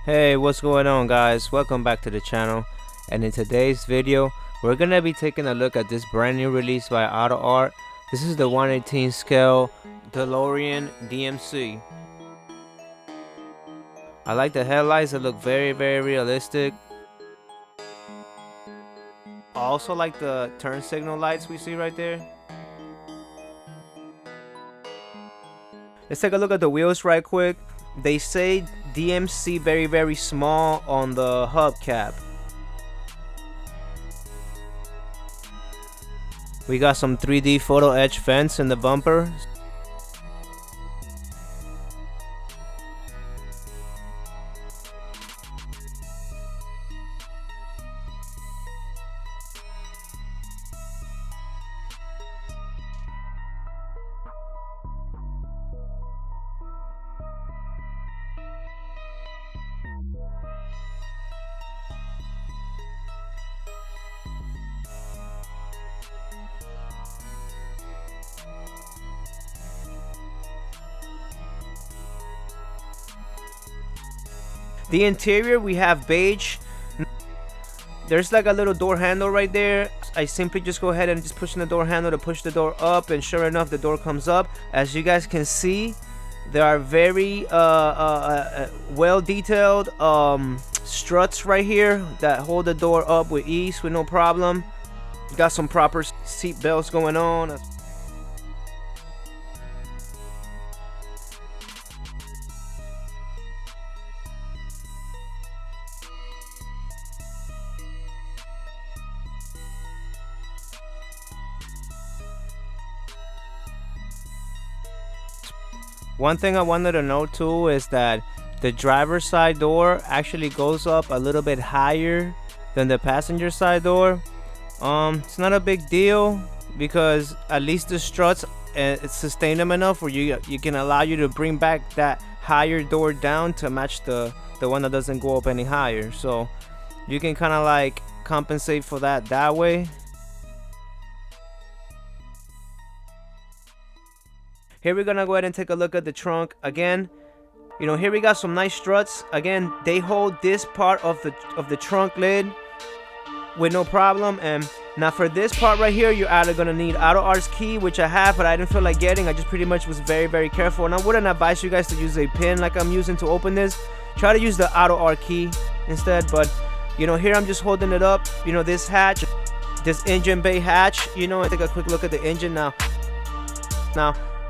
Hey, what's going on, guys? Welcome back to the channel, and in today's video we're gonna be taking a look at this brand new release by Autoart. This is the 1/18 scale Delorean DMC. I like the headlights that look very realistic. I also like the turn signal lights we see right there. Let's take a look at the wheels right quick. They say DMC very small on the hubcap. We got some 3D photo etch vents in the bumper. The interior, we have beige. There's like a little door handle right there. I simply just go ahead and just push the door handle to push the door up, and sure enough the door comes up. As you guys can see, there are very well detailed struts right here that hold the door up with ease with no problem. Got some proper seat belts going on. One thing I wanted to note too is that the driver's side door actually goes up a little bit higher than the passenger side door. It's not a big deal because at least the struts sustain them enough where you can allow you to bring back that higher door down to match the one that doesn't go up any higher. So you can kind of like compensate for that way. Here we're gonna go ahead and take a look at the trunk again. You know, here we got some nice struts. Again, they hold this part of the trunk lid with no problem. And now for this part right here, you're either gonna need Autoart's key, which I have, but I didn't feel like getting. I just pretty much was very careful, and I wouldn't advise you guys to use a pin like I'm using to open this. Try to use the Autoart key instead. But you know, here I'm just holding it up. You know, this hatch, this engine bay hatch. You know, take a quick look at the engine now.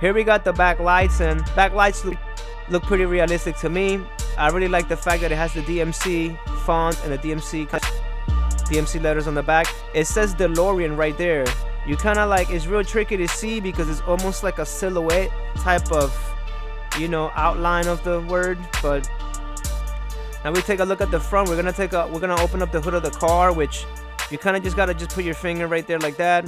Here we got the back lights, and back lights look pretty realistic to me. I really like the fact that it has the DMC font and the DMC letters on the back. It says DeLorean right there. You kind of like, it's real tricky to see because it's almost like a silhouette type of, you know, outline of the word. But now we take a look at the front. We're gonna open up the hood of the car, which you kind of just gotta put your finger right there like that.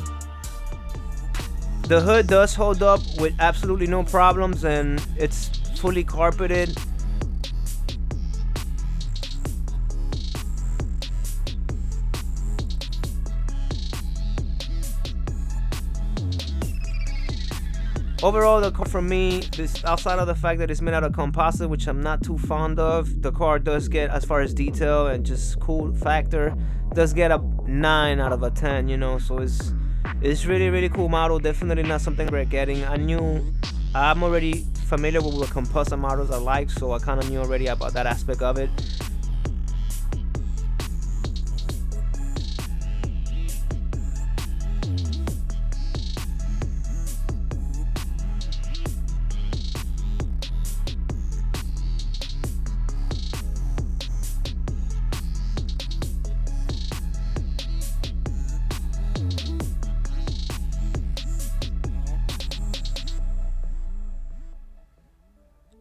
The hood does hold up with absolutely no problems, and it's fully carpeted. Overall, the car for me, this outside of the fact that it's made out of composite, which I'm not too fond of, the car does get, as far as detail and just cool factor, does get a 9 out of a 10, you know. So it's really cool model. Definitely not something we're getting. I'm already familiar with what composite models are like, so I kind of knew already about that aspect of it.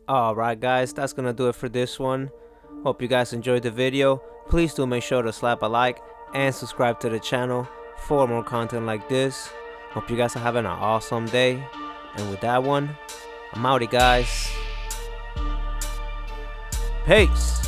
Alright guys, that's gonna do it for this one. Hope you guys enjoyed the video. Please do make sure to slap a like and subscribe to the channel for more content like this. Hope you guys are having an awesome day. And with that one, I'm outie guys. Peace.